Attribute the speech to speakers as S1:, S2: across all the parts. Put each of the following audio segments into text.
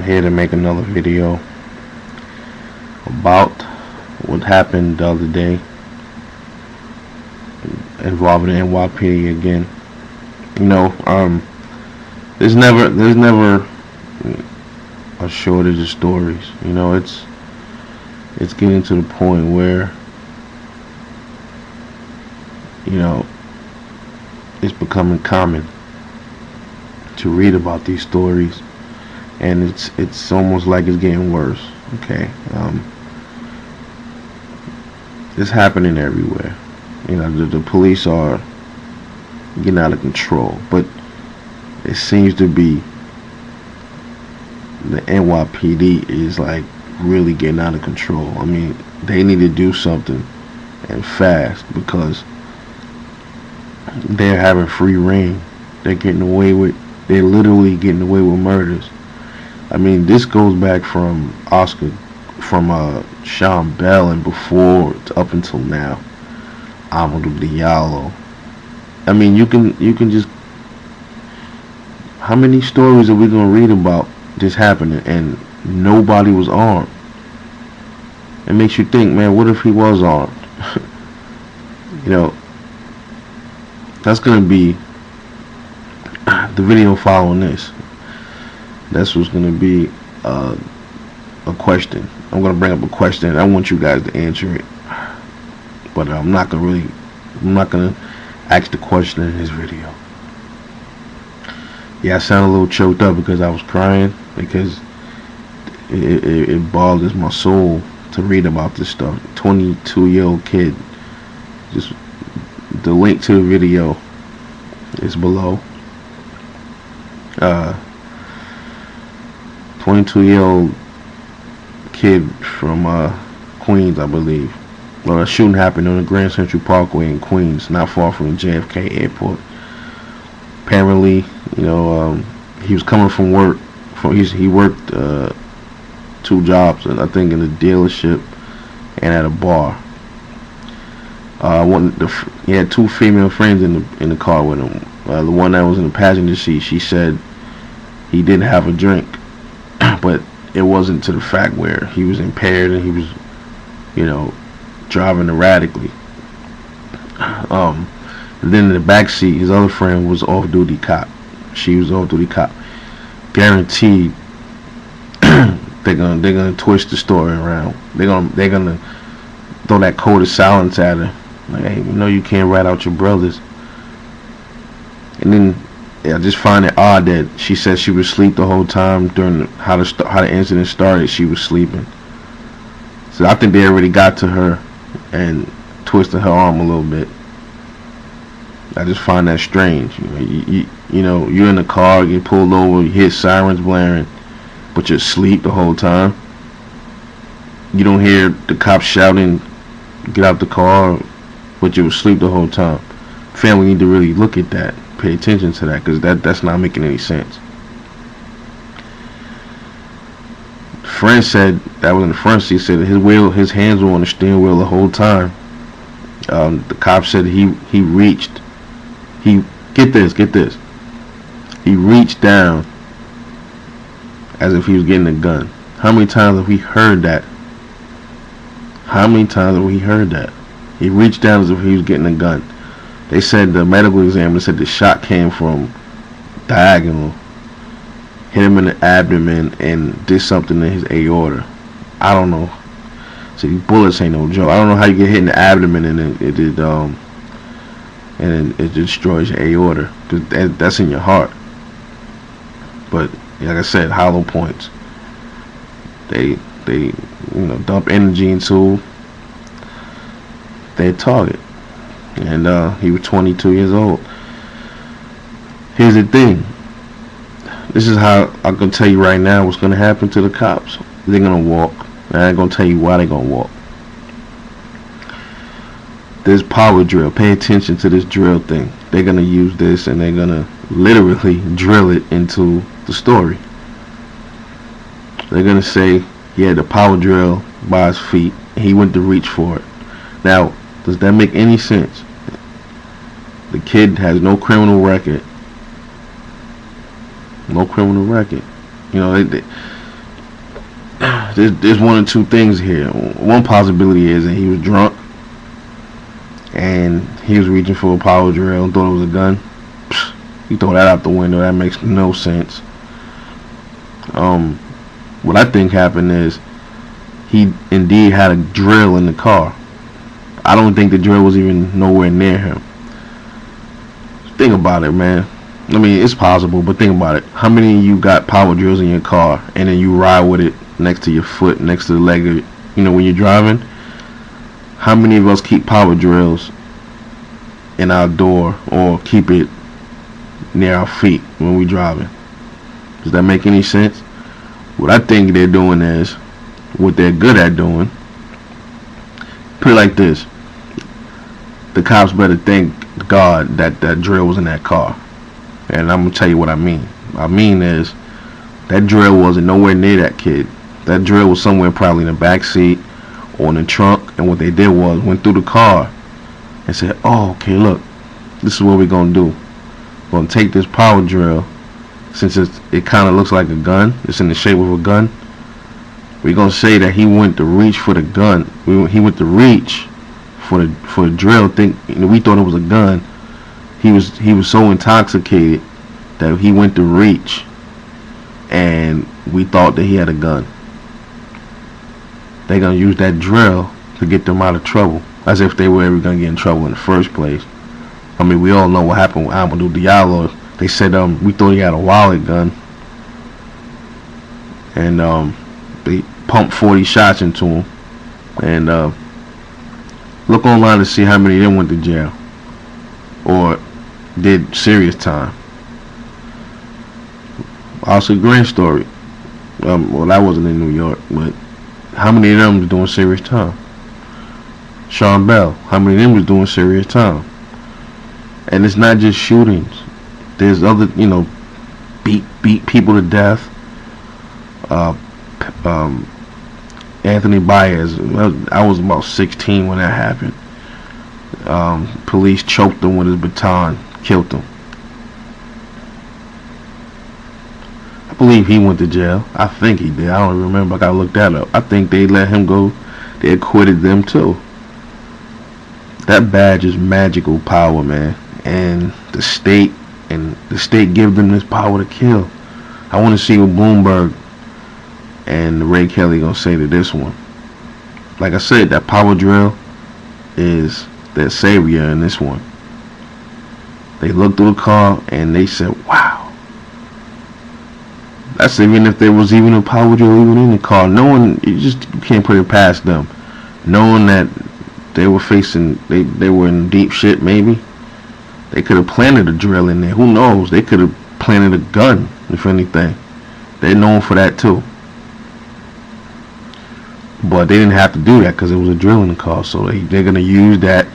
S1: here to make another video about what happened the other day involving the NYPD again. You know, there's never a shortage of stories. You know, it's getting to the point where, you know, it's becoming common to read about these stories, and it's almost like it's getting worse. Okay, it's happening everywhere. You know, the police are getting out of control, but it seems to be the NYPD is like really getting out of control. I mean, they need to do something, and fast, because they're having free reign. They're literally getting away with murders. I mean, this goes back from Sean Bell and before up until now. Amadou Diallo. I mean, you can just, how many stories are we gonna read about this happening and nobody was armed? It makes you think, man, what if he was armed? You know, that's gonna be the video following this. That's what's gonna be a question. I'm gonna bring up a question. I want you guys to answer it, but I'm not gonna ask the question in this video. Yeah, I sound a little choked up because I was crying, because it bothers my soul to read about this stuff. 22-year-old kid. Just the link to the video is below. 22-year-old kid from Queens, I believe. Well, a shooting happened on the Grand Central Parkway in Queens, not far from the JFK airport. Apparently, you know, he was coming from work. He worked 2 jobs, and I think in a dealership and at a bar. He had 2 female friends in the car with him. The one that was in the passenger seat, she said he didn't have a drink, but it wasn't to the fact where he was impaired and he was, you know, driving erratically. Then in the back seat, his other friend was off-duty cop. She was off-duty cop. Guaranteed, they're gonna twist the story around. They're gonna throw that code of silence at her. Like, hey, you know, you can't rat out your brothers. And then I just find it odd that she said she was asleep the whole time during how the incident started. She was sleeping. So I think they already got to her and twisted her arm a little bit. I just find that strange. You know, you're in the car, you get pulled over, you hear sirens blaring, but you're asleep the whole time. You don't hear the cops shouting, "Get out the car," but you were asleep the whole time. Family need to really look at that, pay attention to that, because that's not making any sense. Friend said that was in the front seat, said that his hands were on the steering wheel the whole time. The cop said he reached. Get this. He reached down as if he was getting a gun. How many times have we heard that? He reached down as if he was getting a gun. They said the medical examiner said the shot came from diagonal, hit him in the abdomen, and did something in his aorta. I don't know. So these bullets ain't no joke. I don't know how you get hit in the abdomen and it destroys your aorta, because that's in your heart. But like I said, hollow points. They you know, dump energy into their target. And he was 22 years old. Here's the thing. This is how I'm gonna tell you right now what's gonna happen to the cops. They're gonna walk. And I ain't gonna tell you why they're gonna walk. This power drill. Pay attention to this drill thing. They're gonna use this and they're gonna literally drill it into the story. They're gonna say he had the power drill by his feet. He went to reach for it. Now, does that make any sense? The kid has no criminal record. No criminal record. You know, there's one or two things here. One possibility is that he was drunk and he was reaching for a power drill and thought it was a gun. You throw that out the window. That makes no sense. What I think happened is he indeed had a drill in the car. I don't think the drill was even nowhere near him. Think about it, man. I mean, it's possible, but think about it. How many of you got power drills in your car and then you ride with it next to your foot, next to the leg of it, when you're driving? How many of us keep power drills in our door or keep it near our feet when we're driving? Does that make any sense? What I think they're doing is, what they're good at doing, put it like this: the cops better thank God that that drill was in that car. And I'm gonna tell you what I mean. I mean is, that drill wasn't nowhere near that kid. That drill was somewhere probably in the back seat or in the trunk, and what they did was went through the car and said, oh, okay, look, this is what we're gonna do. We're gonna take this power drill, since it kind of looks like a gun, it's in the shape of a gun. We're gonna say that he went to reach for the gun. He went to reach for the drill. We thought it was a gun. He was so intoxicated that he went to reach, and we thought that he had a gun. They're gonna use that drill to get them out of trouble, as if they were ever gonna get in trouble in the first place. I mean, we all know what happened with Amadou Diallo. They said we thought he had a wallet gun, and they pumped 40 shots into him. And look online to see how many of them went to jail or did serious time. Also, grand story. Well, that wasn't in New York, but how many of them was doing serious time? Sean Bell, how many of them was doing serious time? And it's not just shootings. There's other, beat people to death. Anthony Baez, I was about 16 when that happened. Police choked him with his baton, killed him. I believe he went to jail. I think he did. I don't remember. I gotta look that up. I think they let him go. They acquitted them too. That badge is magical power, man. And the state give them this power to kill. I want to see what Bloomberg and Ray Kelly gonna say to this one. Like I said, that power drill is their savior in this one. They looked through the car and they said, wow. That's even if there was even a power drill even in the car. You can't put it past them. Knowing that they were they were in deep shit, maybe. They could have planted a drill in there. Who knows? They could have planted a gun, if anything. They're known for that too. But they didn't have to do that because it was a drill in the car. So they're going to use that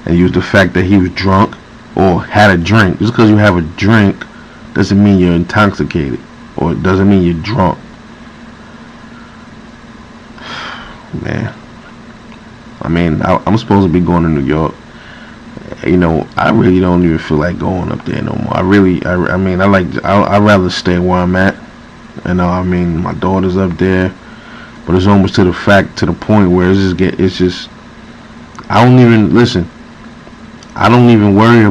S1: and use the fact that he was drunk or had a drink. Just because you have a drink doesn't mean you're intoxicated, or it doesn't mean you're drunk. Man. I mean, I'm supposed to be going to New York. I really don't even feel like going up there no more. I'd rather stay where I'm at. My daughter's up there, but it's almost to the point where it's just I don't even worry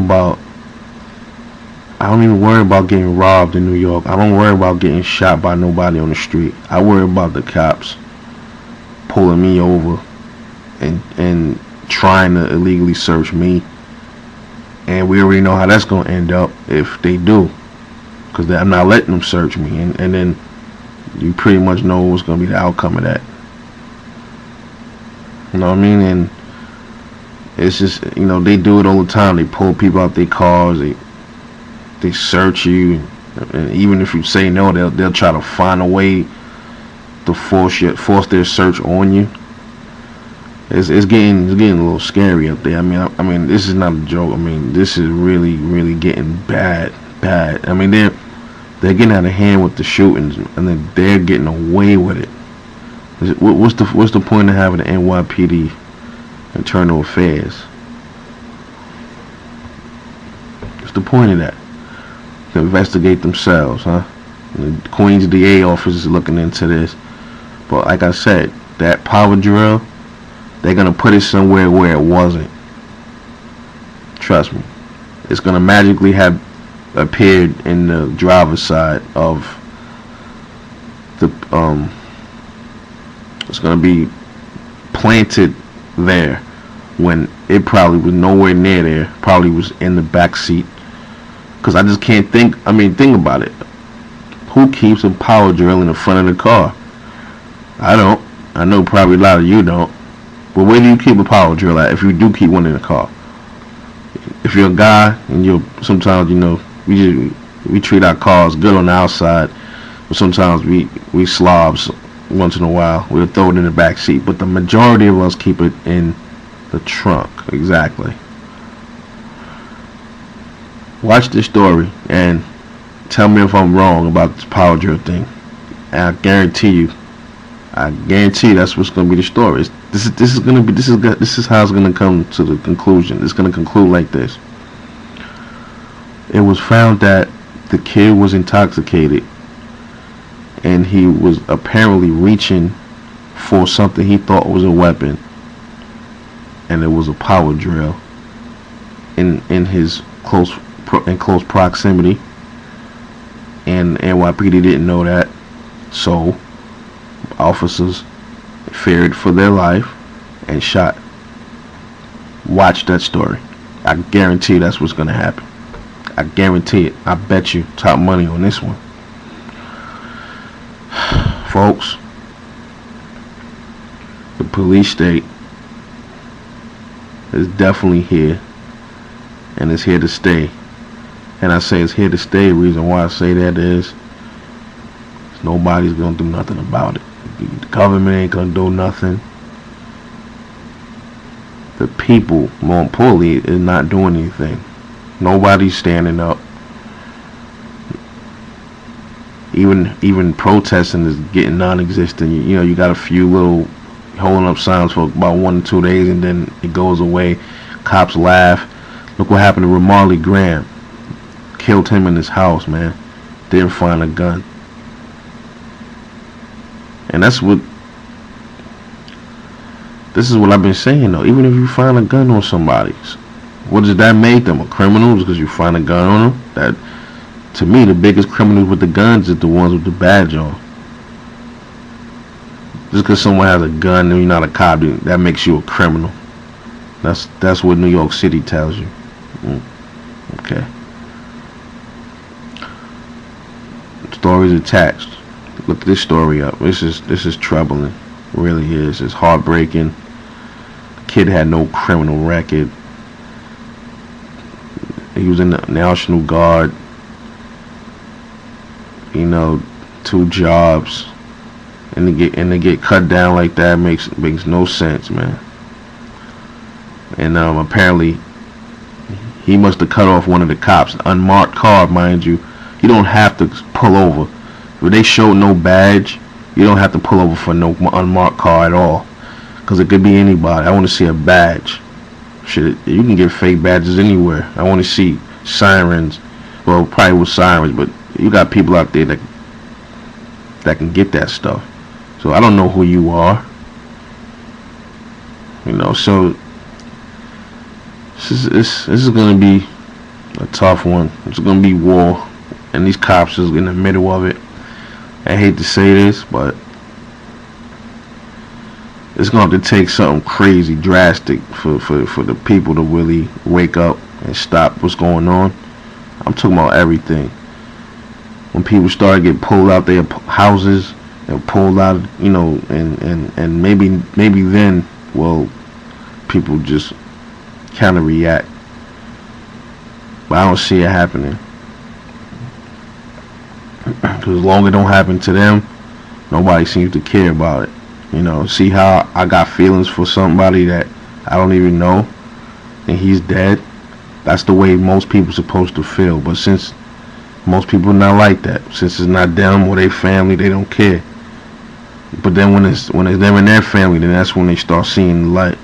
S1: about getting robbed in New York. I don't worry about getting shot by nobody on the street. I worry about the cops pulling me over and trying to illegally search me. And we already know how that's going to end up if they do, because I'm not letting them search me, and then you pretty much know what's going to be the outcome of that. You know what I mean? And it's just, they do it all the time. They pull people out their cars, they search you, and even if you say no, they'll try to find a way to force their search on you. It's getting a little scary up there. I mean, this is not a joke. I mean, this is really, really getting bad. I mean, they're getting out of hand with the shootings, and then they're getting away with it. What's the point of having the NYPD, Internal Affairs? What's the point of that? To investigate themselves, huh? The Queen's DA office is looking into this. But like I said, that power drill, they're gonna put it somewhere where it wasn't. Trust me. It's gonna magically have appeared in the driver's side of the it's gonna be planted there when it probably was nowhere near there. Probably was in the back seat. Cause I just can't think. I mean, think about it. Who keeps a power drill in the front of the car? I don't. I know probably a lot of you don't. But where do you keep a power drill at if you do keep one in the car? If you're a guy and you're sometimes, you know, we treat our cars good on the outside, but sometimes we slobs once in a while. We'll throw it in the back seat, but the majority of us keep it in the trunk. Exactly. Watch this story and tell me if I'm wrong about this power drill thing. And I guarantee you that's what's gonna be the story. This is how it's gonna come to the conclusion. It's gonna conclude like this. It was found that the kid was intoxicated and he was apparently reaching for something he thought was a weapon, and it was a power drill in his close proximity, and NYPD didn't know that, so officers feared for their life and shot. Watch that story. I guarantee that's what's gonna happen. I guarantee it. I bet you top money on this one. Folks, the police state is definitely here, and it's here to stay. And I say it's here to stay. The reason why I say that is nobody's gonna do nothing about it. The government ain't gonna do nothing. The people, more importantly, is not doing anything. Nobody's standing up. Even protesting is getting non-existent. You know, you got a few little holding up signs for about 1 or 2 days, and then it goes away. Cops laugh. Look what happened to Ramarley Graham. Killed him in his house, man. Didn't find a gun. And this is what I've been saying though. Even if you find a gun on somebody, what does that make them? A criminal because you find a gun on them? That, to me, the biggest criminals with the guns is the ones with the badge on. Just because someone has a gun and you're not a cop, that makes you a criminal. That's what New York City tells you. Okay. Stories attached. Look this story up. This is troubling. It really is. It's heartbreaking. The kid had no criminal record. He was in the National Guard. You know, 2 jobs, and to get cut down like that makes no sense, man. And apparently he must have cut off one of the cops. Unmarked car, mind you. You don't have to pull over. If they show no badge, you don't have to pull over for no unmarked car at all, because it could be anybody. I want to see a badge. Shit, you can get fake badges anywhere. I want to see sirens. Well, probably with sirens, but you got people out there that can get that stuff. So I don't know who you are. You know, so this is gonna be a tough one. It's gonna be war, and these cops is in the middle of it. I hate to say this, but it's gonna have to take something crazy, drastic for the people to really wake up and stop what's going on. I'm talking about everything. When people start getting pulled out their houses and pulled out, you know, and maybe then, well, people just kind of react. But I don't see it happening. Because as long as it don't happen to them, nobody seems to care about it. You know, see how I got feelings for somebody that I don't even know, and he's dead? That's the way most people are supposed to feel. But since most people are not like that, since it's not them or their family, they don't care. But then when it's them and their family, then that's when they start seeing the light.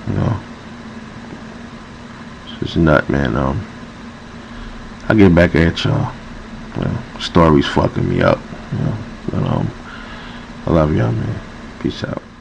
S1: You know, it's just nut, man. I'll get back at y'all. You know, story's fucking me up. You know, but I love y'all, man. Peace out.